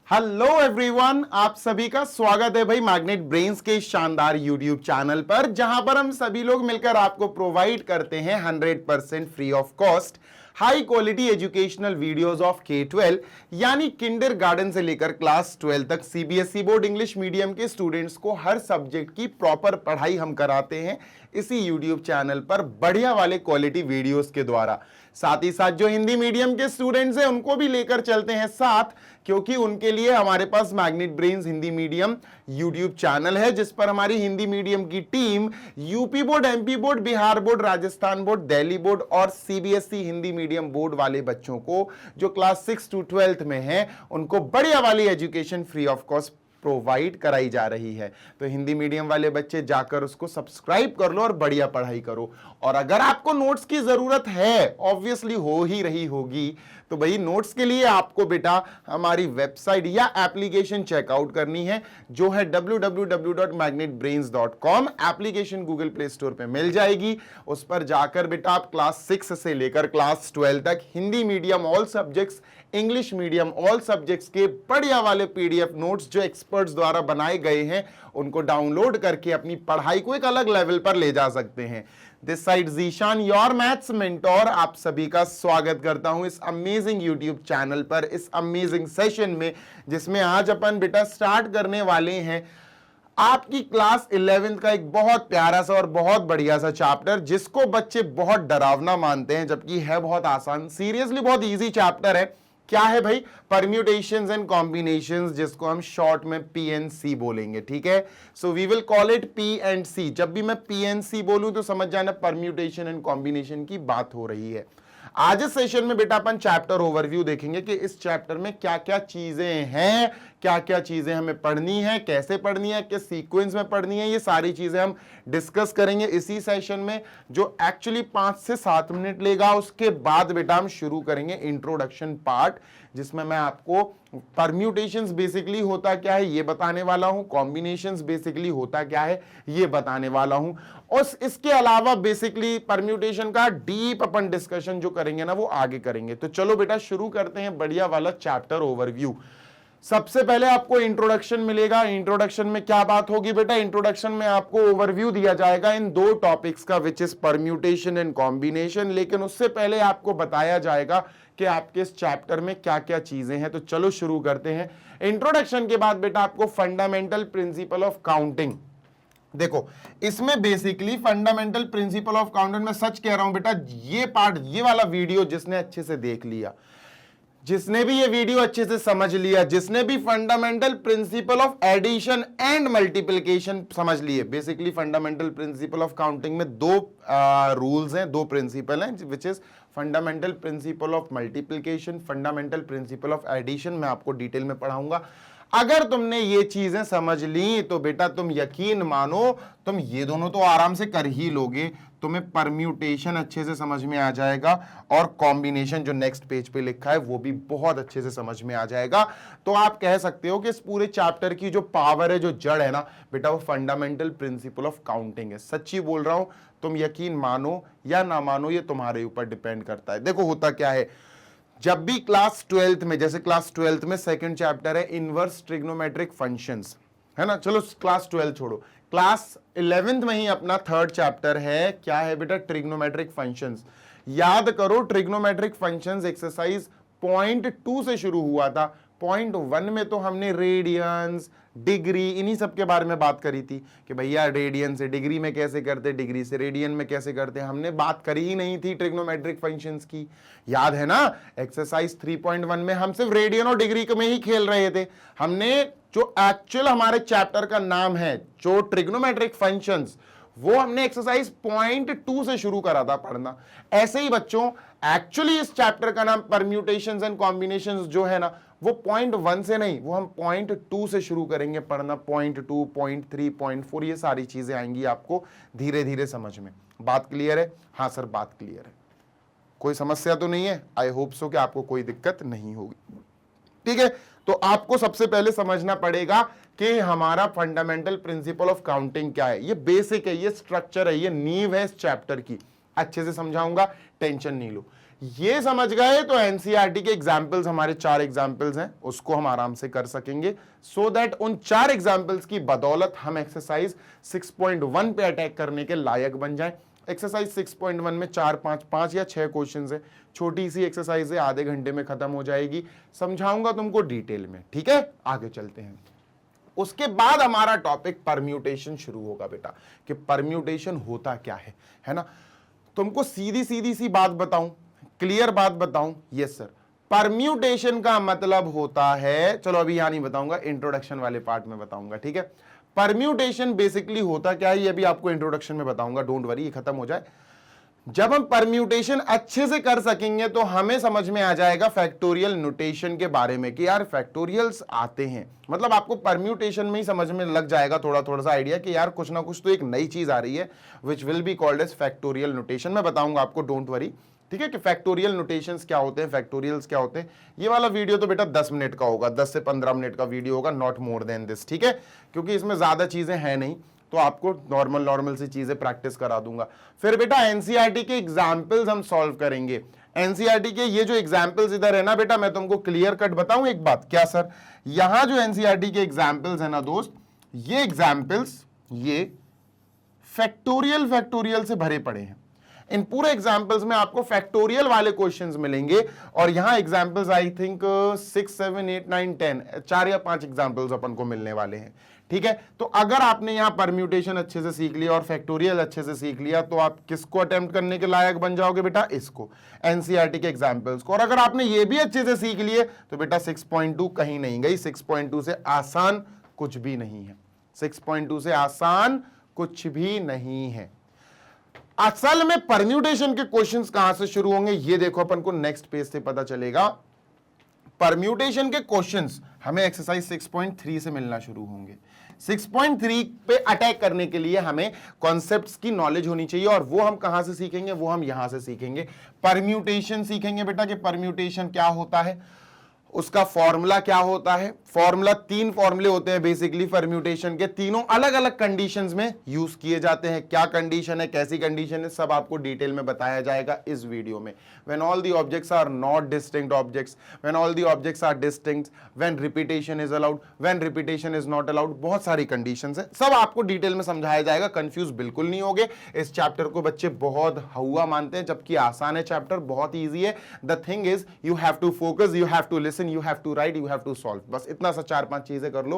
Hello everyone, आप सभी का स्वागत है भाई मैग्नेट ब्रेन्स के शानदार यूट्यूब चैनल पर, जहां पर हम सभी लोग मिलकर आपको प्रोवाइड करते हैं 100% free of cost high quality educational videos of K-12 यानी किंडरगार्टन से लेकर क्लास 12 तक सीबीएसई बोर्ड इंग्लिश मीडियम के स्टूडेंट्स को हर सब्जेक्ट की प्रॉपर पढ़ाई हम कराते हैं इसी यूट्यूब चैनल पर बढ़िया वाले क्वालिटी वीडियोस के द्वारा। साथ ही साथ जो हिंदी मीडियम के स्टूडेंट्स हैं उनको भी लेकर चलते हैं साथ, क्योंकि उनके लिए हमारे पास magnet brains Hindi medium YouTube channel है जिस पर हमारी हिंदी मीडियम की team UP board, MP board, Bihar board, Rajasthan board, Delhi board और सीबीएसई हिंदी मीडियम बोर्ड वाले बच्चों को जो क्लास 6 to 12th में हैं उनको बढ़िया वाली education free of cost provide कराई जा रही है। तो हिंदी मीडियम वाले बच्चे जाकर उसको सब्सक्राइब कर लो और बढ़िया पढ़ाई करो। और अगर आपको नोट्स की जरूरत है, ऑब्वियसली हो ही रही होगी, तो भाई नोट्स के लिए आपको बेटा हमारी वेबसाइट या एप्लीकेशन चेकआउट करनी है जो है www.magnetbrains.com। Application Google play store पे मिल जाएगी। उस पर जाकर बेटा आप क्लास 6 से लेकर क्लास 12 तक Hindi medium all subjects, English medium all subjects के बढ़िया वाले पीडीएफ नोट्स जो एक्सपर्ट्स द्वारा बनाए गए हैं उनको डाउनलोड करके अपनी पढ़ाई को एक अलग लेवल पर ले जा सकते हैं। This side Zeeshan, your maths mentor, आप सभी का स्वागत करता हूं इस अमेजिंग यूट्यूब चैनल पर, इस अमेजिंग सेशन में जिसमें आज अपन बेटा स्टार्ट करने वाले हैं आपकी क्लास 11th का एक बहुत प्यारा सा और बहुत बढ़िया सा चैप्टर जिसको बच्चे बहुत डरावना मानते हैं जबकि है बहुत आसान। सीरियसली बहुत इजी चैप्टर है। क्या है भाई? परम्यूटेशंस एंड कॉम्बिनेशंस, जिसको हम शॉर्ट में PNC बोलेंगे। ठीक है, so we will call it PNC। जब भी मैं PNC बोलूं तो समझ जाना परम्यूटेशन एंड कॉम्बिनेशन की बात हो रही है। आज इस सेशन में बेटा अपन चैप्टर ओवरव्यू देखेंगे कि इस चैप्टर में क्या क्या चीजें हैं, क्या क्या चीजें हमें पढ़नी है, कैसे पढ़नी है, किस सीक्वेंस में पढ़नी है, ये सारी चीजें हम डिस्कस करेंगे इसी सेशन में जो एक्चुअली 5 से 7 मिनट लेगा। उसके बाद बेटा हम शुरू करेंगे इंट्रोडक्शन पार्ट जिसमें मैं आपको परम्यूटेशंस बेसिकली होता क्या है ये बताने वाला हूं, कॉम्बिनेशंस बेसिकली होता क्या है ये बताने वाला हूं, और इसके अलावा बेसिकली परम्यूटेशन का डीप अपन डिस्कशन जो करेंगे ना वो आगे करेंगे। तो चलो बेटा शुरू करते हैं बढ़िया वाला चैप्टर ओवरव्यू। सबसे पहले आपको इंट्रोडक्शन मिलेगा। इंट्रोडक्शन में क्या बात होगी बेटा? इंट्रोडक्शन में आपको ओवरव्यू दिया जाएगा इन दो टॉपिक्स का which is permutation and combination, लेकिन उससे पहले आपको बताया जाएगा कि आपके इस चैप्टर में क्या क्या चीजें हैं। तो चलो शुरू करते हैं। इंट्रोडक्शन के बाद बेटा आपको फंडामेंटल प्रिंसिपल ऑफ काउंटिंग, देखो इसमें basically fundamental principle of counting, मैं सच कह रहा हूं बेटा, ये पार्ट, ये वाला वीडियो जिसने अच्छे से देख लिया, जिसने भी ये वीडियो अच्छे से समझ लिया, जिसने भी fundamental principle of addition and multiplication समझ लिए, basically fundamental principle of counting में दो रूल्स हैं, दो प्रिंसिपल हैं which is fundamental principle of multiplication, fundamental principle of addition. मैं आपको डिटेल में पढ़ाऊंगा। अगर तुमने ये चीजें समझ ली तो बेटा तुम यकीन मानो तुम ये दोनों तो आराम से कर ही लोगे। तुम्हें परम्यूटेशन अच्छे से समझ में आ जाएगा और कॉम्बिनेशन जो नेक्स्ट पेज पे लिखा है वो भी बहुत अच्छे से समझ में आ जाएगा। तो आप कह सकते हो कि इस पूरे चैप्टर की जो पावर है, जो जड़ है ना बेटा, वो फंडामेंटल प्रिंसिपल ऑफ काउंटिंग है। सच्ची बोल रहा हूं, तुम यकीन मानो या ना मानो ये तुम्हारे ऊपर डिपेंड करता है। देखो होता क्या है, जब भी क्लास 12th में, जैसे क्लास 12th में सेकंड चैप्टर है इनवर्स ट्रिग्नोमेट्रिक फंक्शंस, है ना, चलो क्लास 12 छोड़ो, क्लास 11th में ही अपना थर्ड चैप्टर है, क्या है बेटा? Trigonometric functions. याद करो ट्रिग्नोमेट्रिक फंक्शंस एक्सरसाइज पॉइंट 2 से शुरू हुआ था। पॉइंट 1 में तो हमने रेडियंस, डिग्री, इन्हीं सब के बारे में बात करी थी कि भैया रेडियन से डिग्री में कैसे करते, डिग्री से रेडियन में कैसे करते। हमने बात करी ही नहीं थी ट्रिग्नोमेट्रिक फंक्शंस की, याद है ना? एक्सरसाइज 3.1 में हम सिर्फ रेडियन और डिग्री में ही खेल रहे थे। हमने जो एक्चुअल हमारे चैप्टर का नाम है जो ट्रिग्नोमेट्रिक फंक्शंस, वो हमने एक्सरसाइज पॉइंट 2 से शुरू करा था पढ़ना। ऐसे ही बच्चों एक्चुअली इस चैप्टर का नाम परम्यूटेशंस एंड कॉम्बिनेशंस जो है ना वो पॉइंट 1 से नहीं, वो हम पॉइंट 2 से शुरू करेंगे पढ़ना। पॉइंट 2, पॉइंट 3, पॉइंट 4, ये सारी चीजें आएंगी आपको धीरे धीरे समझ में। बात क्लियर है? हाँ सर बात क्लियर है, कोई समस्या तो नहीं है? आई होप सो कि आपको कोई दिक्कत नहीं होगी। ठीक है, तो आपको सबसे पहले समझना पड़ेगा कि हमारा फंडामेंटल प्रिंसिपल ऑफ काउंटिंग क्या है। ये बेसिक है, ये स्ट्रक्चर है, ये नींव है इस चैप्टर की। अच्छे से समझाऊंगा, टेंशन नहीं लो। ये समझ गए तो एनसीईआरटी के एग्जाम्पल्स, हमारे 4 एग्जाम्पल्स हैं, उसको हम आराम से कर सकेंगे, सो दैट उन 4 एग्जाम्पल्स की बदौलत हम एक्सरसाइज 6.1 पे अटैक करने के लायक बन जाएं। एक्सरसाइज 6.1 में 5 या 6 क्वेश्चंस है, छोटी सी एक्सरसाइज है, आधे घंटे में खत्म हो जाएगी, समझाऊंगा तुमको डिटेल में, ठीक है। आगे चलते हैं। उसके बाद हमारा टॉपिक परम्यूटेशन शुरू होगा बेटा, कि परम्यूटेशन होता क्या है ना। तुमको सीधी सीधी सी बात बताऊं, क्लियर बात बताऊं, यस सर, परम्यूटेशन का मतलब होता है, चलो अभी यहां नहीं बताऊंगा, इंट्रोडक्शन वाले पार्ट में बताऊंगा, ठीक है। परम्यूटेशन बेसिकली होता क्या है ये भी आपको इंट्रोडक्शन में बताऊंगा, डोंट वरी, ये खत्म हो जाए। जब हम परम्यूटेशन अच्छे से कर सकेंगे तो हमें समझ में आ जाएगा फैक्टोरियल नोटेशन के बारे में, कि यार फैक्टोरियल्स आते हैं, मतलब आपको परम्यूटेशन में ही समझ में लग जाएगा थोड़ा थोड़ा सा आइडिया कि यार कुछ ना कुछ तो एक नई चीज आ रही है, which will be called as factorial notation. मैं बताऊंगा आपको, डोंट वरी, ठीक है, कि फैक्टोरियल नोटेशंस क्या होते हैं, फैक्टोरियल्स क्या होते हैं। ये वाला वीडियो तो बेटा 10 मिनट का होगा, 10 से 15 मिनट का वीडियो होगा, नॉट मोर देन दिस, ठीक है, क्योंकि इसमें ज्यादा चीजें हैं नहीं, तो आपको नॉर्मल सी चीजें प्रैक्टिस करा दूंगा। फिर बेटा एनसीईआरटी के एग्जाम्पल्स हम सॉल्व करेंगे। एनसीईआरटी के ये जो एग्जाम्पल्स इधर है ना बेटा, मैं तुमको क्लियर कट बताऊं एक बात, क्या सर, यहां जो एनसीईआरटी के एग्जाम्पल्स है ना दोस्त, ये एग्जाम्पल्स ये फैक्टोरियल से भरे पड़े हैं। इन पूरे एग्जाम्पल्स में आपको फैक्टोरियल वाले क्वेश्चंस मिलेंगे, और यहां एग्जाम्पल्स आई थिंक 6, 7, 8, 9, 10 4 या 5 एग्जाम्पल्स अपन को मिलने वाले हैं, ठीक है। तो अगर आपने यहां परम्यूटेशन अच्छे से सीख लिया और फैक्टोरियल अच्छे से सीख लिया, तो आप किसको अटेम्प्ट करने के लायक बन जाओगे बेटा, इसको, एनसीईआरटी के एग्जाम्पल्स को। और अगर आपने ये भी अच्छे से सीख लिए तो बेटा 6.2 कहीं नहीं गई, 6.2 से आसान कुछ भी नहीं है, 6.2 से आसान कुछ भी नहीं है। असल में परम्यूटेशन के क्वेश्चंस कहां से शुरू होंगे ये देखो, अपन को नेक्स्ट पेज से पता चलेगा। परम्यूटेशन के क्वेश्चंस हमें एक्सरसाइज 6.3 से मिलना शुरू होंगे। 6.3 पे अटैक करने के लिए हमें कॉन्सेप्ट्स की नॉलेज होनी चाहिए, और वो हम कहां से सीखेंगे, वो हम यहां से सीखेंगे। परम्यूटेशन सीखेंगे बेटा, कि परम्यूटेशन क्या होता है, उसका फॉर्मूला क्या होता है। फॉर्मूला 3 फॉर्मूले होते हैं बेसिकली परम्यूटेशन के, तीनों अलग अलग कंडीशंस में यूज किए जाते हैं। क्या कंडीशन है, कैसी कंडीशन है, सब आपको डिटेल में बताया जाएगा इस वीडियो में। When all the objects are not distinct objects, when all the objects are distinct, when repetition is allowed, when repetition is not allowed, बहुत सारी कंडीशंस है, सब आपको डिटेल में समझाया जाएगा। कंफ्यूज बिल्कुल नहीं होगे। इस चैप्टर को बच्चे बहुत हवा मानते हैं, जबकि आसान है चैप्टर, बहुत ईजी है। The thing is you have to focus, you have to listen, you have to write, you have to solve, बस इतना सा 4-5 चीजें कर लो,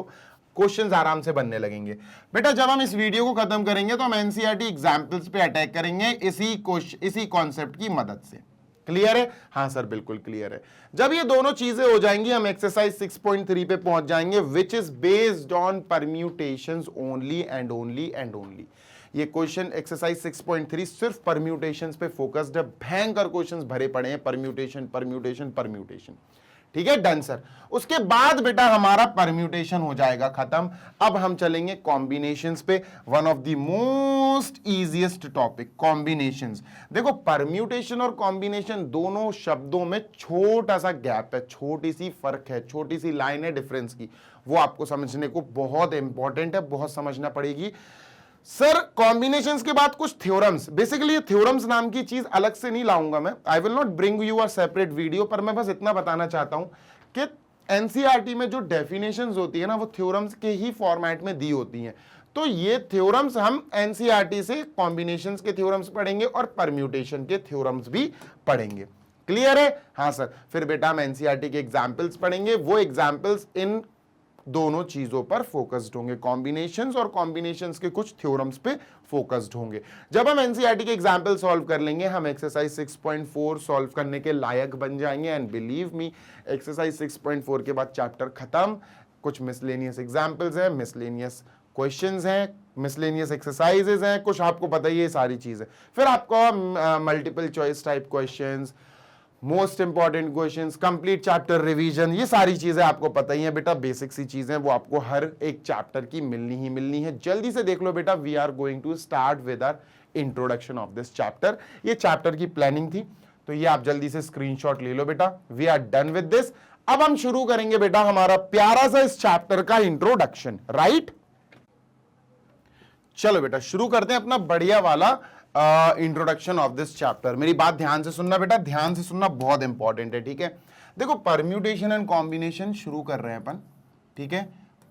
क्वेश्चंस आराम से बनने लगेंगे। बेटा जब हम इस वीडियो को खत्म करेंगे तो हम एनसीईआरटी एग्जांपल्स पे अटैक करेंगे इसी कॉन्सेप्ट की मदद से। क्लियर है? हाँ सर बिल्कुल क्लियर है। जब ये दोनों चीजें हो जाएंगी हम एक्सरसाइज 6.3 पे पहुंच जाएंगे, which is based on permutations only and only and only. ये क्वेश्चन एक्सरसाइज 6.3 सिर्फ परम्यूटेशंस पे फोकस्ड है, भयंकर क्वेश्चंस भरे पड़े हैं, परम्यूटेशन। ठीक है, डन सर। उसके बाद बेटा हमारा परम्यूटेशन हो जाएगा खत्म। अब हम चलेंगे कॉम्बिनेशंस पे, one of the most easiest topic, combinations. देखो परम्यूटेशन और कॉम्बिनेशन दोनों शब्दों में छोटा सा गैप है, छोटी सी फर्क है, छोटी सी लाइन है डिफरेंस की, वो आपको समझने को बहुत इंपॉर्टेंट है, बहुत समझना पड़ेगी। सर कॉम्बिनेशंस के बाद कुछ थ्योरम्स, बेसिकली थ्योरम्स नाम की चीज अलग से नहीं लाऊंगा मैं, I will not bring you a separate video, पर मैं बस इतना बताना चाहता हूं कि एनसीईआरटी में जो डेफिनेशंस होती है ना, वो थ्योरम्स के ही फॉर्मेट में दी होती हैं। तो ये थ्योरम्स हम एनसीईआरटी से कॉम्बिनेशंस के थ्योरम्स पढ़ेंगे और परम्यूटेशन के थ्योरम्स भी पढ़ेंगे। क्लियर है? हाँ सर। फिर बेटा हम एनसीईआरटी के एग्जाम्पल्स पढ़ेंगे, वो एग्जाम्पल्स इन दोनों चीजों पर फोकस्ड होंगे, कॉम्बिनेशंस और कॉम्बिनेशंस के कुछ थ्योरम्स पे फोकस्ड होंगे। जब हम एनसीईआरटी के एग्जांपल सॉल्व कर लेंगे, हम एक्सरसाइज 6.4 सॉल्व करने के लायक बन जाएंगे। एंड बिलीव मी, एक्सरसाइज 6.4 के बाद चैप्टर खत्म। कुछ मिसलेनियस एग्जांपल्स हैं, मिसलेनियस क्वेश्चंस हैं, मिसलेनियस एक्सरसाइजेज हैं, कुछ आपको पता ही है सारी चीजें। फिर आपको multiple choice type questions, most important questions, complete chapter revision, ये सारी चीजें आपको पता ही है बेटा, बेसिक सी चीजें, वो आपको हर एक चैप्टर की मिलनी है। जल्दी से देख लो बेटा, we are going to start with our introduction of this chapter. ये चैप्टर की प्लानिंग थी, तो ये आप जल्दी से स्क्रीनशॉट ले लो बेटा। We are done with this. अब हम शुरू करेंगे बेटा हमारा प्यारा सा इस चैप्टर का इंट्रोडक्शन, राइट? चलो बेटा शुरू करते हैं अपना बढ़िया वाला इंट्रोडक्शन ऑफ दिस चैप्टर। मेरी बात ध्यान से सुनना बेटा, ध्यान से सुनना, बहुत इंपॉर्टेंट है, ठीक है। देखो परम्यूटेशन एंड कॉम्बिनेशन शुरू कर रहे हैं अपन, ठीक है।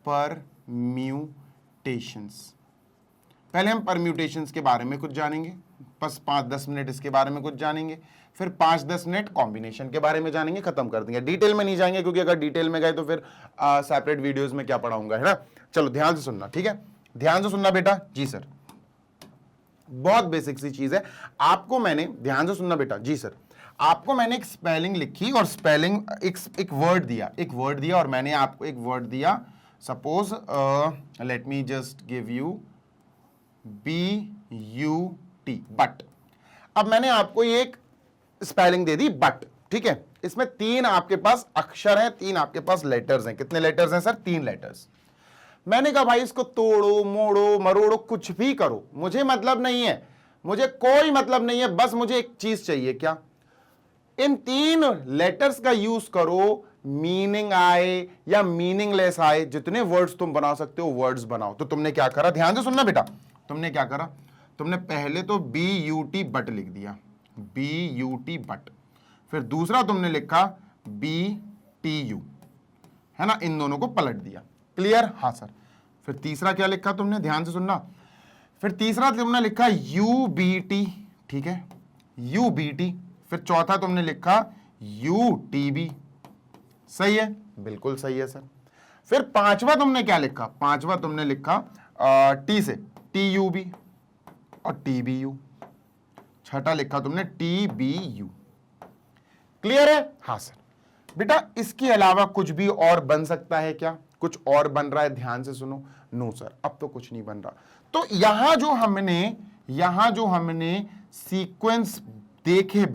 परम्यूटेशंस, पहले हम परम्यूटेशंस के बारे में कुछ जानेंगे, बस 5-10 मिनट इसके बारे में कुछ जानेंगे, फिर 5-10 मिनट कॉम्बिनेशन के बारे में जानेंगे, खत्म कर देंगे। डिटेल में नहीं जाएंगे क्योंकि अगर डिटेल में गए तो फिर सेपरेट वीडियोस में क्या पढ़ाऊंगा, है ना। चलो ध्यान से सुनना, ठीक है, ध्यान से सुनना बेटा। जी सर, बहुत बेसिक सी चीज है, आपको मैंने, ध्यान से सुनना बेटा। जी सर, आपको मैंने एक स्पेलिंग लिखी और स्पेलिंग एक वर्ड दिया और मैंने आपको एक वर्ड दिया, suppose let me just give you BUT, but. अब मैंने आपको ये एक स्पेलिंग दे दी बट, ठीक है। इसमें 3 आपके पास अक्षर हैं, 3 आपके पास लेटर्स हैं। कितने लेटर्स हैं सर? 3 लेटर्स। मैंने कहा भाई इसको तोड़ो मोड़ो मरोड़ो कुछ भी करो, मुझे मतलब नहीं है, मुझे कोई मतलब नहीं है, बस मुझे एक चीज चाहिए, क्या? इन 3 लेटर्स का यूज करो, मीनिंग आए या मीनिंगलेस आए, जितने वर्ड्स तुम बना सकते हो वर्ड्स बनाओ। तो तुमने क्या करा, ध्यान से सुनना बेटा, तुमने क्या करा, तुमने पहले तो BUT बट लिख दिया, BUT बट, फिर दूसरा तुमने लिखा BTU, है ना, इन दोनों को पलट दिया। क्लियर? हाँ सर। फिर तीसरा क्या लिखा तुमने, ध्यान से सुनना, फिर तीसरा तुमने लिखा UBT, ठीक है, UBT। फिर चौथा तुमने लिखा UTB, सही है, बिल्कुल सही है सर। फिर पांचवा तुमने क्या लिखा, पांचवा तुमने लिखा T से TUB और TBU, छठा लिखा तुमने TBU। क्लियर है? हाँ सर। बेटा इसके अलावा कुछ भी और बन सकता है क्या? कुछ और बन रहा है? ध्यान से सुनो। नो सर, अब तो कुछ नहीं बन रहा। तो यहां जो हमने सीक्वेंस देखे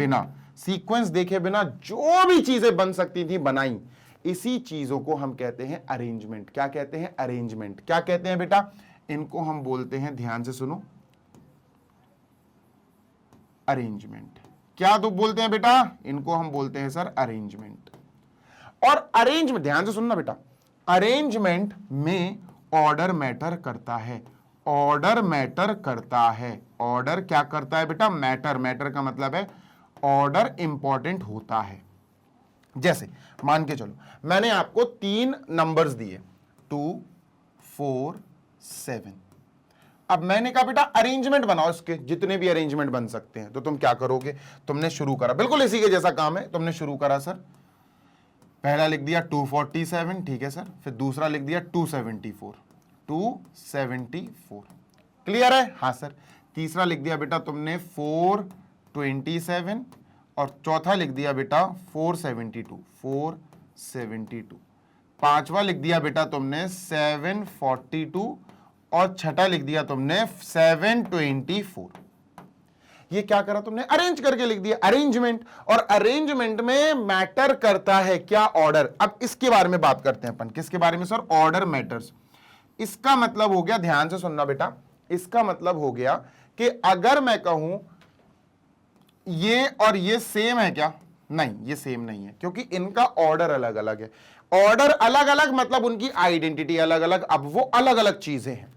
बिना जो भी चीजें बन सकती थी बनाई, इसी चीजों को हम कहते हैं अरेंजमेंट। क्या कहते हैं? अरेंजमेंट। क्या कहते हैं बेटा? इनको हम बोलते हैं, ध्यान से सुनो, अरेंजमेंट। क्या तो बोलते हैं बेटा? इनको हम बोलते हैं सर अरेंजमेंट। और अरेंजमेंट, ध्यान से सुनना बेटा, अरेंजमेंट में ऑर्डर मैटर करता है, ऑर्डर मैटर करता है। ऑर्डर क्या करता है बेटा? मैटर का मतलब है ऑर्डर इंपॉर्टेंट होता है। जैसे मान के चलो मैंने आपको 3 नंबर्स दिए, 2, 4, 7। अब मैंने कहा बेटा अरेंजमेंट बनाओ, इसके जितने भी अरेंजमेंट बन सकते हैं। तो तुम क्या करोगे? तुमने शुरू करा, बिल्कुल इसी के जैसा काम है, तुमने शुरू करा सर, पहला लिख दिया 247, ठीक है सर, फिर दूसरा लिख दिया 274, 274। क्लियर है? हाँ सर। तीसरा लिख दिया बेटा तुमने 427 और चौथा लिख दिया बेटा 472, 472। पांचवा लिख दिया बेटा तुमने 742 और छठा लिख दिया तुमने 724। ये क्या करा तुमने? अरेंज करके लिख दिया, अरेंजमेंट। और अरेंजमेंट में मैटर करता है क्या? ऑर्डर। अब इसके बारे में बात करते हैं अपन। किसके बारे में सर? Order matters. इसका मतलब हो गया, ध्यान से सुनना बेटा, इसका मतलब हो गया कि अगर मैं कहूं ये और ये सेम है क्या? नहीं, ये सेम नहीं है, क्योंकि इनका ऑर्डर अलग अलग है। ऑर्डर अलग अलग मतलब उनकी आइडेंटिटी अलग अलग। अब वो अलग अलग चीजें हैं।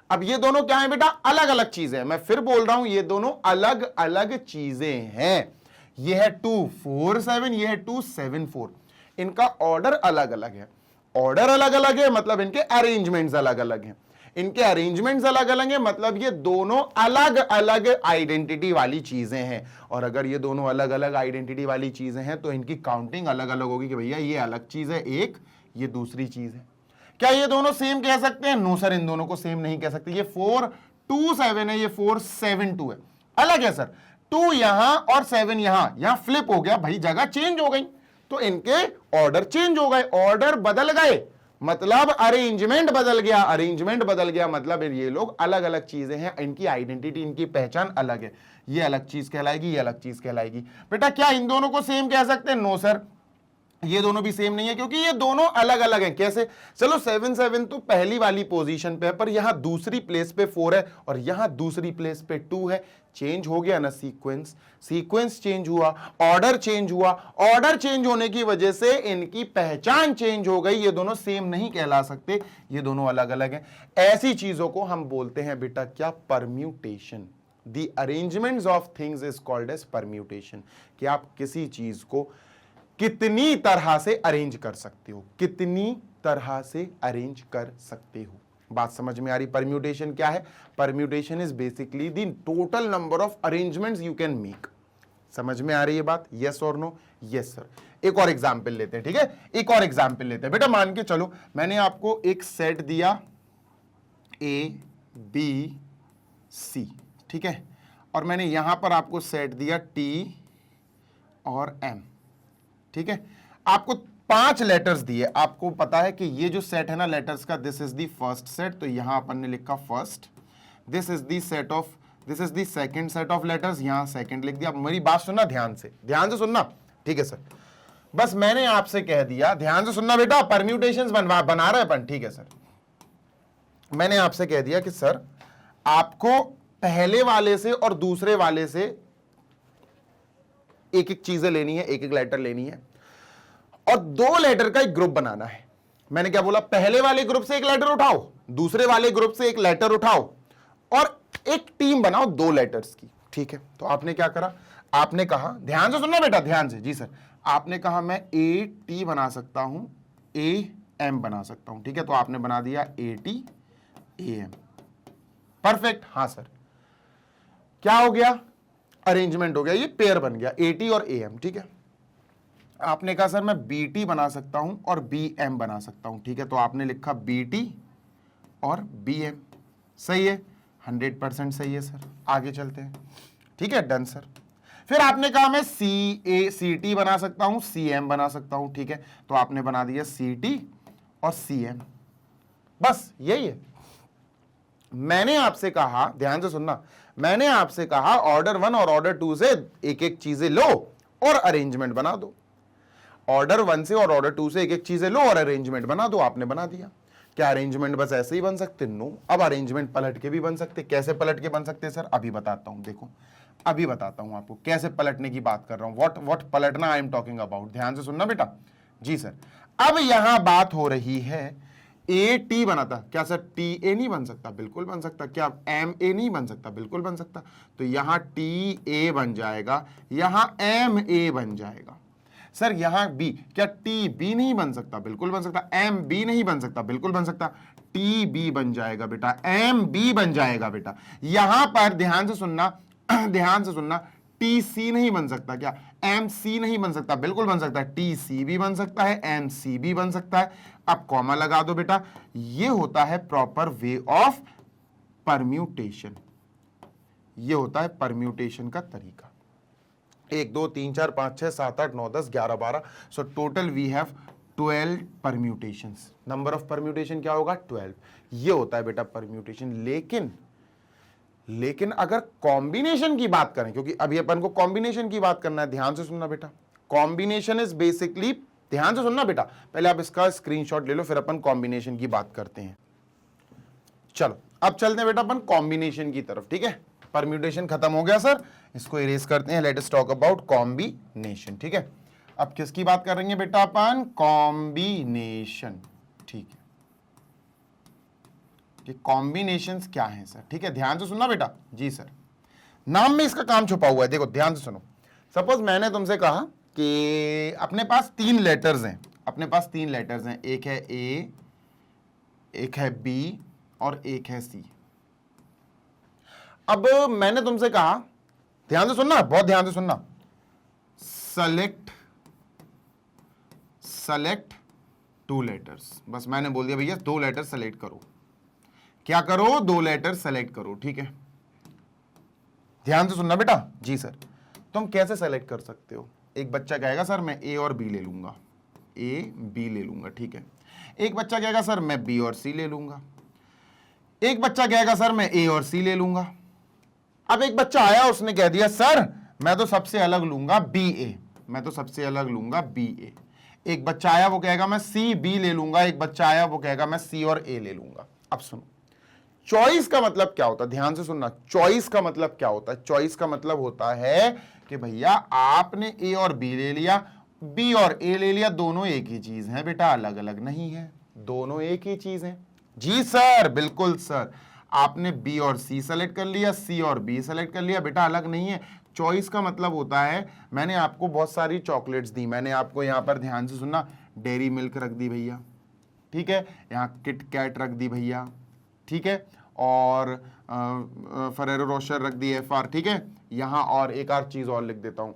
अब ये दोनों क्या है बेटा? अलग अलग चीजें। मैं फिर बोल रहा हूं, ये दोनों अलग अलग चीजें हैं। ये है 247, ये है 274। इनका ऑर्डर अलग अलग है। ऑर्डर अलग अलग है मतलब इनके अरेंजमेंट्स अलग अलग हैं। इनके अरेंजमेंट्स अलग अलग हैं मतलब ये दोनों अलग अलग आइडेंटिटी वाली चीजें हैं। और अगर ये दोनों अलग अलग आइडेंटिटी वाली चीजें हैं तो इनकी काउंटिंग अलग अलग होगी कि भैया ये अलग चीज है एक, ये दूसरी चीज है। क्या ये दोनों सेम कह सकते हैं? नो सर, इन दोनों को सेम नहीं कह सकते। ये 427 है, ये 472 है, अलग है सर। 2 यहां और 7 यहां फ्लिप हो गया भाई, जगह चेंज हो गई, तो इनके ऑर्डर चेंज हो गए, ऑर्डर बदल गए, मतलब अरेंजमेंट बदल गया। अरेंजमेंट बदल गया मतलब ये लोग अलग अलग चीजें हैं, इनकी आइडेंटिटी, इनकी पहचान अलग है। ये अलग चीज कहलाएगी, ये अलग चीज कहलाएगी। बेटा क्या इन दोनों को सेम कह सकते हैं? नो सर, ये दोनों भी सेम नहीं है, क्योंकि ये दोनों अलग अलग हैं। कैसे? चलो 7 तो पहली वाली पोजीशन पे है, पर यहां दूसरी प्लेस पे 4 है और यहां दूसरी प्लेस पे 2 है। चेंज हो गया ना सीक्वेंस, सीक्वेंस चेंज हुआ, ऑर्डर चेंज हुआ, ऑर्डर चेंज होने की वजह से इनकी पहचान चेंज हो गई। ये दोनों सेम नहीं कहला सकते, ये दोनों अलग अलग हैं। ऐसी चीजों को हम बोलते हैं बेटा क्या? Permutation. The arrangements of things is called as permutation, कि आप किसी चीज को कितनी तरह से अरेंज कर सकते हो, कितनी तरह से अरेंज कर सकते हो। बात समझ में आ रही? परम्यूटेशन क्या है? Permutation is basically the total number of arrangements you can make. समझ में आ रही है बात? यस और नो? Yes sir. एक और एग्जाम्पल लेते हैं, ठीक है, एक और एग्जाम्पल लेते हैं। बेटा मान के चलो मैंने आपको एक सेट दिया ए बी सी, ठीक है, और मैंने यहां पर आपको सेट दिया टी और एम, ठीक है। आपको 5 लेटर्स दिए, आपको पता है कि ये जो सेट है ना लेटर्स का, this is the first set, तो यहां अपन ने लिखा first. This is the set of, this is the second set of letters, यहां सेकंड लिख दिया। मेरी बात सुनना ध्यान से, ध्यान से सुनना, ठीक है सर। बस मैंने आपसे कह दिया, ध्यान से सुनना बेटा, परम्यूटेशंस बना रहे अपन, ठीक है सर। मैंने आपसे कह दिया कि सर आपको पहले वाले से और दूसरे वाले से एक एक चीजें लेनी है, एक एक लेटर लेनी है, और 2 लेटर का एक ग्रुप बनाना है। मैंने क्या बोला? पहले वाले ग्रुप से एक लेटर उठाओ, दूसरे वाले ग्रुप से एक लेटर उठाओ, और एक टीम बनाओ 2 लेटर्स की, ठीक है। तो आपने क्या करा? आपने कहा, ध्यान से सुनना बेटा, ध्यान से। जी सर। आपने कहा मैं ए टी बना सकता हूं, ए एम बना सकता हूं, ठीक है। तो आपने बना दिया A T A M, perfect. हाँ सर, क्या हो गया? अरेंजमेंट हो गया, ये पेयर बन गया ए टी और ए एम, ठीक है। आपने कहा सर मैं बी टी बना सकता हूं और बी एम बना सकता हूं, ठीक है। तो आपने लिखा बी टी और बी एम, सही है, 100% सही है सर। आगे चलते हैं, ठीक है, डन सर। फिर आपने कहा मैं सी टी बना सकता हूं, सी एम बना सकता हूं, ठीक है। तो आपने बना दिया सी टी और सी एम, बस यही है। मैंने आपसे कहा, ध्यान से सुनना, मैंने आपसे कहा ऑर्डर 1 और ऑर्डर 2 से एक एक चीजें लो और अरेंजमेंट बना दो। ऑर्डर 1 से और ऑर्डर 2 से एक एक चीजें लो और अरेंजमेंट बना दो। आपने बना दिया। क्या अरेंजमेंट बस ऐसे ही बन सकते? नो। अब अरेंजमेंट पलट के भी बन सकते। कैसे पलट के बन सकते सर? अभी बताता हूं, देखो अभी बताता हूं आपको कैसे पलटने की बात कर रहा हूं। व्हाट पलटना आई एम टॉकिंग अबाउट, ध्यान से सुनना बेटा। जी सर। अब यहां बात हो रही है ए टी बना था, क्या सर टी ए नहीं बन सकता? बिल्कुल बन सकता। क्या एम ए नहीं बन सकता? बिल्कुल बन सकता। तो यहां टी ए बन जाएगा, यहां एम ए बन जाएगा। सर यहां बी, क्या टी बी नहीं बन सकता? बिल्कुल बन सकता। एम बी नहीं बन सकता? बिल्कुल बन सकता। टी बी बन जाएगा बेटा, एम बी बन जाएगा बेटा। यहां पर ध्यान से सुनना, ध्यान से सुनना, टी सी नहीं बन सकता? क्या एम सी नहीं बन सकता? बिल्कुल बन सकता है। टी सी भी बन सकता है, एम सी भी बन सकता है। अब कॉमा लगा दो बेटा। ये होता है प्रॉपर वे ऑफ परम्यूटेशन, ये होता है परम्यूटेशन का तरीका। 1 2 3 4 5 6 7 8 9 10 11 12, so total we have 12 permutations. Number of permutation क्या होगा? 12। ये होता है बेटा परम्यूटेशन। लेकिन अगर कॉम्बिनेशन की बात करें, क्योंकि अभी अपन को कॉम्बिनेशन की बात करना है, ध्यान से सुनना बेटा। कॉम्बिनेशन इज बेसिकली, ध्यान से सुनना बेटा, पहले आप इसका स्क्रीनशॉट ले लो, फिर अपन कॉम्बिनेशन की बात करते हैं। चलो अब चलते हैं बेटा अपन कॉम्बिनेशन की तरफ, ठीक है। परम्यूटेशन खत्म हो गया सर, इसको इरेज करते हैं। Let us talk about combination, ठीक है। अब किसकी बात कर रहे हैं बेटा अपन? कॉम्बिनेशन, ठीक है। कि कॉम्बिनेशंस क्या हैं सर, ठीक है, ध्यान से सुनना बेटा। जी सर, नाम में इसका काम छुपा हुआ है, देखो ध्यान से सुनो। सपोज मैंने तुमसे कहा कि अपने पास 3 लेटर्स हैं, अपने पास 3 लेटर्स हैं, एक है ए, एक है बी और एक है सी। अब मैंने तुमसे कहा, ध्यान से सुनना, बहुत ध्यान से सुनना, सेलेक्ट 2 लेटर्स। बस मैंने बोल दिया भैया 2 लेटर सेलेक्ट करो। क्या करो? 2 लेटर सेलेक्ट करो, ठीक है। ध्यान से सुनना बेटा। जी सर। तुम कैसे सेलेक्ट कर सकते हो? एक बच्चा कहेगा सर मैं ए और बी ले लूंगा, ए बी ले लूंगा, ठीक है। एक बच्चा कहेगा सर मैं बी और सी ले लूंगा। एक बच्चा कहेगा सर मैं ए और सी ले लूंगा। अब एक बच्चा आया, उसने कह दिया सर मैं तो सबसे अलग लूंगा बी ए, मैं तो सबसे अलग लूंगा बी ए। एक बच्चा आया, वो कहेगा मैं सी बी ले लूंगा। एक बच्चा आया, वो कहेगा मैं सी और ए ले लूंगा। अब सुनो, चॉइस का मतलब क्या होता है? ध्यान से सुनना, चॉइस का मतलब क्या होता है? चॉइस का मतलब होता है कि भैया आपने ए और बी ले लिया, बी और ए ले लिया, दोनों एक ही चीज है बेटा, अलग अलग नहीं है, दोनों एक ही चीज है। जी सर, बिल्कुल सर। आपने बी और सी सेलेक्ट कर लिया, सी और बी सेलेक्ट कर लिया, बेटा अलग नहीं है। चॉइस का मतलब होता है, मैंने आपको बहुत सारी चॉकलेट्स दी, मैंने आपको यहां पर ध्यान से सुनना, डेयरी मिल्क रख दी भैया, ठीक है, यहां किट कैट रख दी भैया, ठीक है, और फरेरो रोशर रख दी एफ आर, ठीक है, यहां और एक आध चीज और लिख देता हूं।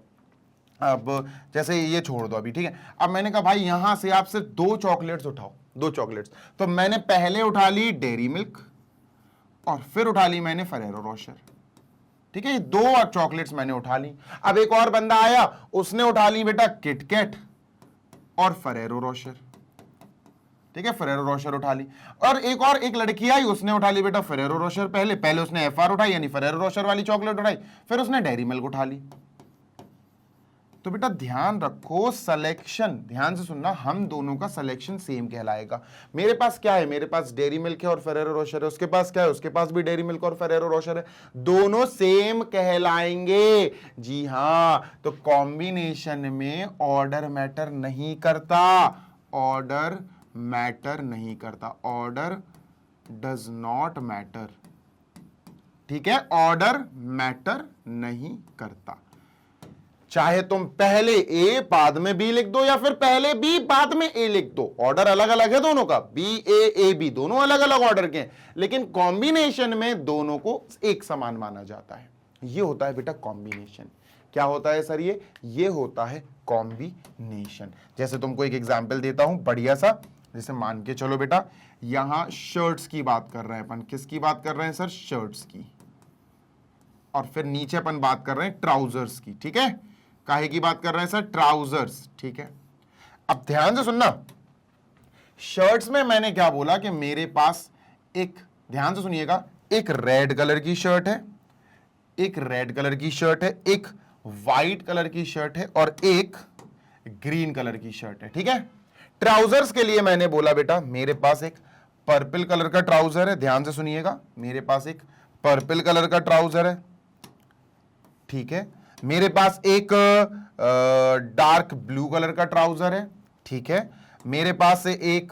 अब जैसे ये छोड़ दो अभी, ठीक है। अब मैंने कहा भाई यहां से आप सिर्फ 2 चॉकलेट्स उठाओ, 2 चॉकलेट्स, तो मैंने पहले उठा ली डेयरी मिल्क और फिर उठा ली मैंने फरेरो रोशर, ठीक है, ये 2 चॉकलेट्स मैंने उठा ली। अब एक और बंदा आया, उसने उठा ली बेटा किटकैट और फरेरो रोशर, ठीक है, फरेरो रोशर उठा ली। और एक लड़की आई, उसने उठा ली बेटा फरेरो रोशर, पहले उसने एफ आर उठाई यानी फरेरो रोशर वाली चॉकलेट उठाई, फिर उसने डेयरी मिल्क उठा ली। तो बेटा ध्यान रखो, सिलेक्शन, ध्यान से सुनना, हम दोनों का सिलेक्शन सेम कहलाएगा। मेरे पास क्या है, मेरे पास डेयरी मिल्क है और फरेरो रोशर है, उसके पास क्या है, उसके पास भी डेयरी मिल्क और फरेरो रोशर है, दोनों सेम कहलाएंगे। जी हां, तो कॉम्बिनेशन में ऑर्डर मैटर नहीं करता, ऑर्डर मैटर नहीं करता, ऑर्डर डज नॉट मैटर, ठीक है, ऑर्डर मैटर नहीं करता। चाहे तुम पहले ए बाद में बी लिख दो या फिर पहले बी बाद में ए लिख दो, ऑर्डर अलग अलग है दोनों का, बी ए बी दोनों अलग अलग ऑर्डर के हैं, लेकिन कॉम्बिनेशन में दोनों को एक समान माना जाता है। ये होता है बेटा कॉम्बिनेशन। क्या होता है सर? ये होता है कॉम्बिनेशन। जैसे तुमको एक एग्जाम्पल देता हूं बढ़िया सा, जैसे मान के चलो बेटा, यहां शर्ट्स की बात कर रहे हैं अपन, किसकी बात कर रहे हैं सर? शर्ट्स की। और फिर नीचे अपन बात कर रहे हैं ट्राउजर्स की, ठीक है, काहे की बात कर रहे हैं सर? ट्राउजर्स, ठीक है। अब ध्यान से सुनना, शर्ट्स में मैंने क्या बोला कि मेरे पास एक, ध्यान से सुनिएगा, एक रेड कलर की शर्ट है, एक रेड कलर की शर्ट है, एक वाइट कलर की शर्ट है और एक ग्रीन कलर की शर्ट है, ठीक है। ट्राउजर्स के लिए मैंने बोला बेटा मेरे पास एक पर्पल कलर का ट्राउजर है, ध्यान से सुनिएगा, मेरे पास एक पर्पल कलर का ट्राउजर है, ठीक है। मेरे पास एक डार्क ब्लू कलर का ट्राउजर है, ठीक है। मेरे पास एक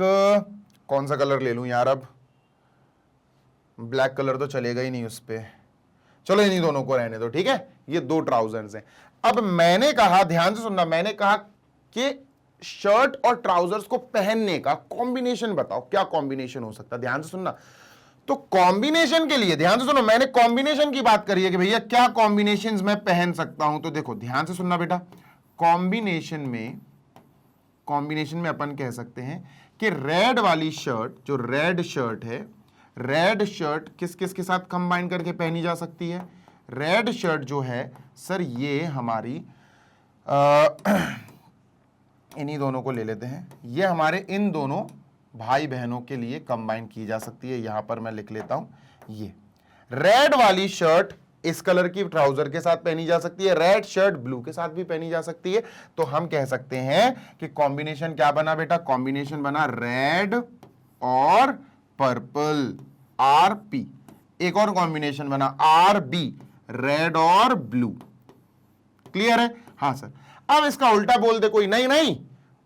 कौन सा कलर ले लूं यार, अब ब्लैक कलर तो चलेगा ही नहीं उस पे, चलो इन्हीं दोनों को रहने दो, ठीक है। ये 2 ट्राउजर्स हैं। अब मैंने कहा, ध्यान से सुनना, मैंने कहा कि शर्ट और ट्राउजर्स को पहनने का कॉम्बिनेशन बताओ, क्या कॉम्बिनेशन हो सकता है? ध्यान से सुनना, तो कॉम्बिनेशन के लिए ध्यान से सुनो, मैंने कॉम्बिनेशन की बात करी है कि भैया क्या कॉम्बिनेशंस मैं पहन सकता हूं। तो देखो ध्यान से सुनना बेटा, कॉम्बिनेशन में अपन कह सकते हैं कि रेड वाली शर्ट, जो रेड शर्ट है, रेड शर्ट किस किस के साथ कंबाइन करके पहनी जा सकती है? रेड शर्ट जो है सर, ये हमारी इन्हीं दोनों को ले लेते हैं, ये हमारे इन दोनों भाई बहनों के लिए कंबाइन की जा सकती है। यहां पर मैं लिख लेता हूं, ये रेड वाली शर्ट इस कलर की ट्राउजर के साथ पहनी जा सकती है, रेड शर्ट ब्लू के साथ भी पहनी जा सकती है। तो हम कह सकते हैं कि कॉम्बिनेशन क्या बना बेटा? कॉम्बिनेशन बना रेड और पर्पल, आर पी। एक और कॉम्बिनेशन बना आर बी, रेड और ब्लू। क्लियर है? हाँ सर। अब इसका उल्टा बोल दे कोई, नहीं नहीं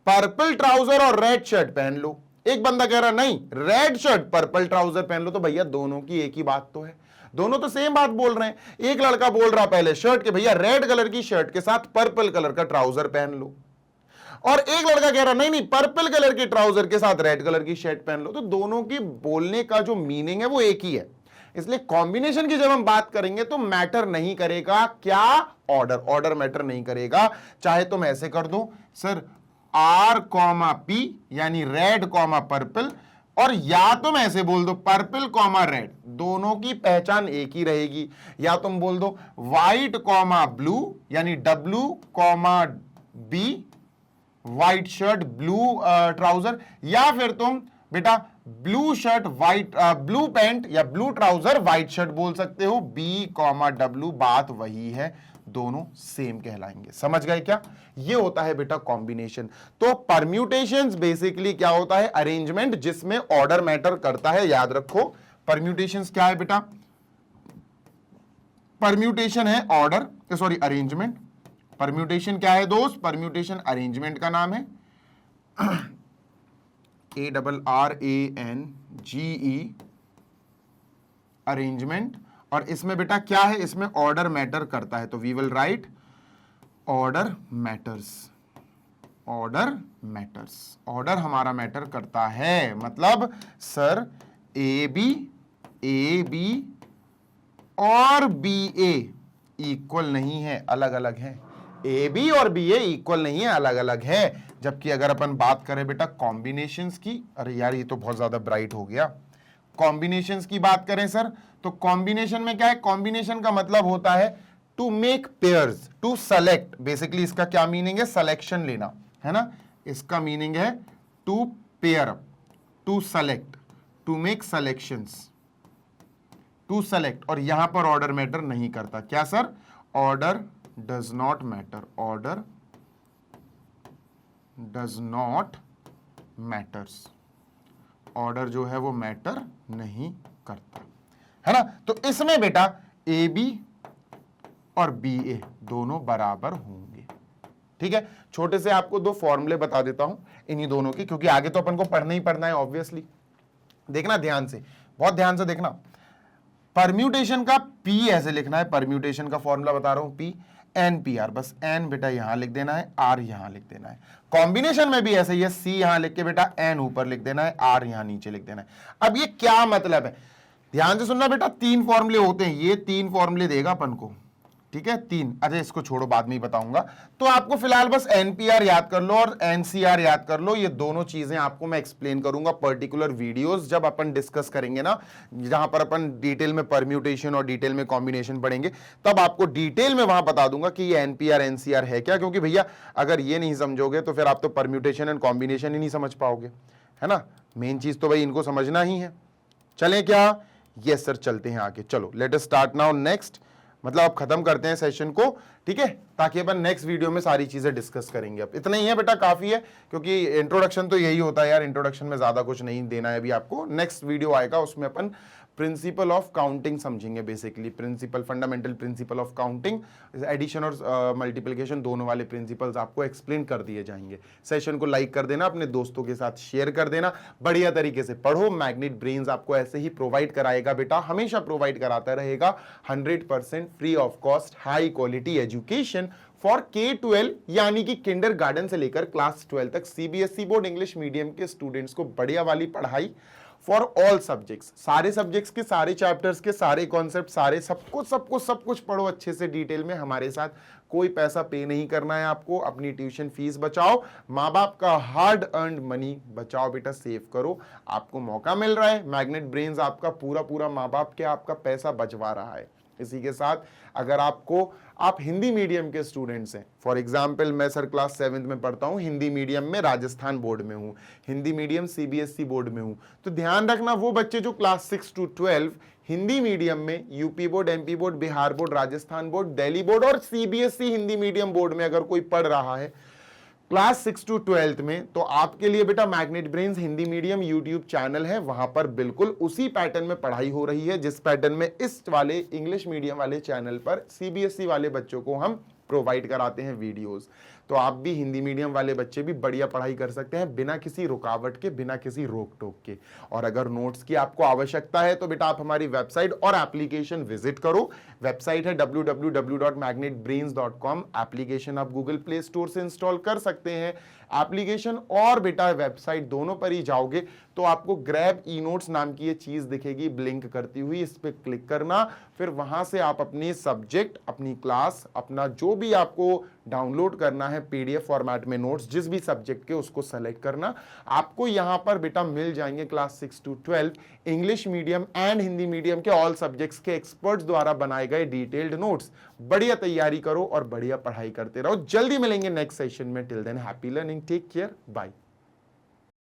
पर्पल ट्राउजर और रेड शर्ट पहन लो। एक बंदा कह रहा नहीं रेड शर्ट पर्पल ट्राउजर पहन लो, तो भैया दोनों की एक ही बात तो है, दोनों तो सेम बात बोल रहे हैं। एक लड़का बोल रहा पहले शर्ट के भैया रेड कलर की शर्ट के साथ पर्पल कलर का ट्राउजर पहन लो, और एक लड़का कह रहा नहीं नहीं पर्पल कलर के ट्राउजर के साथ रेड कलर की शर्ट पहन लो। तो दोनों की बोलने का जो मीनिंग है वो एक ही है। इसलिए कॉम्बिनेशन की जब हम बात करेंगे तो मैटर नहीं करेगा क्या? ऑर्डर, ऑर्डर मैटर नहीं करेगा। चाहे तुम ऐसे कर दो सर आर कॉमा पी यानी रेड कॉमा पर्पल, और या तुम ऐसे बोल दो पर्पल कॉमा रेड, दोनों की पहचान एक ही रहेगी। या तुम बोल दो व्हाइट कॉमा ब्लू यानी W comma B, white shirt blue trouser, या फिर तुम बेटा blue shirt white blue pant या ब्लू ट्राउजर व्हाइट शर्ट बोल सकते हो। बी कॉमा डब्लू बात वही है, दोनों सेम कहलाएंगे। समझ गए क्या? ये होता है बेटा कॉम्बिनेशन। तो परम्यूटेशंस बेसिकली क्या होता है? अरेंजमेंट जिसमें ऑर्डर मैटर करता है। याद रखो परम्यूटेशंस क्या है बेटा? परम्यूटेशन है ऑर्डर, सॉरी अरेंजमेंट। परम्यूटेशन क्या है दोस्त? परम्यूटेशन अरेंजमेंट का नाम है। ARRANGE अरेंजमेंट, और इसमें बेटा क्या है, इसमें ऑर्डर मैटर करता है, तो we will write order matters, order matters, order हमारा मैटर करता है। मतलब सर ए बी और बी ए इक्वल नहीं है, अलग अलग है। ए बी और बी ए इक्वल नहीं है, अलग अलग है। जबकि अगर अपन बात करें बेटा कॉम्बिनेशंस की, अरे यार ये तो बहुत ज्यादा ब्राइट हो गया, कॉम्बिनेशंस की बात करें सर, तो कॉम्बिनेशन में क्या है, कॉम्बिनेशन का मतलब होता है to make pairs, to select, basically इसका क्या मीनिंग है, सिलेक्शन लेना, है ना। इसका मीनिंग है to pair up, to select, to make selections, to select. और यहां पर ऑर्डर मैटर नहीं करता, क्या sir, order does not matter, order does not matters, order जो है वो मैटर नहीं करता, है ना। तो इसमें बेटा ए बी और बी ए दोनों बराबर होंगे, ठीक है। छोटे से आपको दो फॉर्मूले बता देता हूं इन्हीं दोनों के, क्योंकि आगे तो अपन को पढ़ना ही पढ़ना है ऑब्वियसली। देखना ध्यान से, बहुत ध्यान से देखना। परम्यूटेशन का पी ऐसे लिखना है, परम्यूटेशन का फॉर्मूला बता रहा हूं, पी एन पी आर, बस एन बेटा यहां लिख देना है, आर यहां लिख देना है। कॉम्बिनेशन में भी ऐसे ही है, सी यहां लिख के बेटा एन ऊपर लिख देना है, आर यहां नीचे लिख देना है। अब ये क्या मतलब है, ध्यान से सुनना बेटा, तीन फॉर्मूले होते हैं, ये तीन फॉर्मूले देगा अपन को, ठीक है, तीन। अच्छा इसको छोड़ो, बाद में ही बताऊंगा। तो आपको फिलहाल बस एनपीआर याद कर लो और एनसीआर याद कर लो, ये दोनों चीजें आपको मैं एक्सप्लेन करूंगा पर्टिकुलर वीडियोस जब अपन डिस्कस करेंगे ना, जहां पर अपन डिटेल में परम्यूटेशन और डिटेल में कॉम्बिनेशन पढ़ेंगे, तब आपको डिटेल में वहां बता दूंगा कि ये एनपीआर एनसीआर है क्या। क्योंकि भैया अगर ये नहीं समझोगे तो फिर आप तो परम्यूटेशन एंड कॉम्बिनेशन ही नहीं समझ पाओगे, है ना। मेन चीज तो भाई इनको समझना ही है। चलें क्या, यस सर, चलते हैं आगे। चलो let us start now next, मतलब अब खत्म करते हैं सेशन को, ठीक है, ताकि अपन नेक्स्ट वीडियो में सारी चीजें डिस्कस करेंगे। अब इतना ही है बेटा, काफी है, क्योंकि इंट्रोडक्शन तो यही होता है यार, इंट्रोडक्शन में ज्यादा कुछ नहीं देना है अभी आपको। नेक्स्ट वीडियो आएगा उसमें अपन प्रिंसिपल ऑफ काउंटिंग समझेंगे, basically principle, fundamental principle of counting, addition और मल्टीप्लिकेशन दोनों वाले प्रिंसिपल्स आपको एक्सप्लेन कर दिए जाएंगे। सेशन को लाइक कर देना, अपने दोस्तों के साथ शेयर कर देना, बढ़िया तरीके से पढ़ो। मैग्नेट ब्रेन्स आपको ऐसे ही प्रोवाइड कराएगा बेटा, हमेशा प्रोवाइड कराता रहेगा 100% free of cost high quality education for K-12, यानी कि किंडर गार्डन से लेकर क्लास 12 तक सीबीएसई बोर्ड इंग्लिश मीडियम के स्टूडेंट्स को बढ़िया वाली पढ़ाई फॉर ऑल सब्जेक्ट्स, सारे सब्जेक्ट्स के सारे चैप्टर्स के सारे कॉन्सेप्ट, सारे सब कुछ पढ़ो अच्छे से डिटेल में हमारे साथ। कोई पैसा पे नहीं करना है आपको, अपनी ट्यूशन फीस बचाओ, माँ बाप का हार्ड अर्न्ड मनी बचाओ बेटा, सेव करो। आपको मौका मिल रहा है, मैग्नेट ब्रेन्स आपका पूरा माँ बाप के आपका पैसा बचवा रहा है। इसी के साथ अगर आप हिंदी मीडियम के स्टूडेंट्स हैं, फॉर एग्जाम्पल मैं सर क्लास 7th में पढ़ता हूं, हिंदी मीडियम में राजस्थान बोर्ड में हूं, हिंदी मीडियम सीबीएसई बोर्ड में हूं, तो ध्यान रखना वो बच्चे जो क्लास 6 to 12 हिंदी मीडियम में UP board, MP board, Bihar board, Rajasthan board, Delhi board और सीबीएसई हिंदी मीडियम बोर्ड में अगर कोई पढ़ रहा है क्लास 6 to 12 में, तो आपके लिए बेटा magnet brains Hindi medium YouTube channel है, वहां पर बिल्कुल उसी पैटर्न में पढ़ाई हो रही है जिस पैटर्न में इस वाले इंग्लिश मीडियम वाले चैनल पर सीबीएसई वाले बच्चों को हम प्रोवाइड कराते हैं वीडियोस। तो आप भी हिंदी मीडियम वाले बच्चे भी बढ़िया पढ़ाई कर सकते हैं बिना किसी रुकावट के, बिना किसी रोक टोक के। और अगर नोट्स की आपको आवश्यकता है तो बेटा आप हमारी वेबसाइट और एप्लीकेशन विजिट करो। वेबसाइट है www.magnetbrains.com, एप्लीकेशन आप गूगल प्ले स्टोर से इंस्टॉल कर सकते हैं। एप्लीकेशन और बेटा वेबसाइट दोनों पर ही जाओगे तो आपको ग्रैब ई नोट्स नाम की ये चीज दिखेगी ब्लिंक करती हुई, इस पे क्लिक करना, फिर वहां से आप अपने सब्जेक्ट, अपनी क्लास, अपना जो भी आपको डाउनलोड करना है पीडीएफ फॉर्मेट में नोट्स जिस भी सब्जेक्ट के, उसको सेलेक्ट करना। आपको यहां पर बेटा मिल जाएंगे class 6 to 12 English medium and Hindi medium के ऑल सब्जेक्ट्स के एक्सपर्ट्स द्वारा बनाए गए डिटेल्ड नोट्स। बढ़िया तैयारी करो और बढ़िया पढ़ाई करते रहो। जल्दी मिलेंगे नेक्स्ट सेशन में, till then happy learning, take care, bye.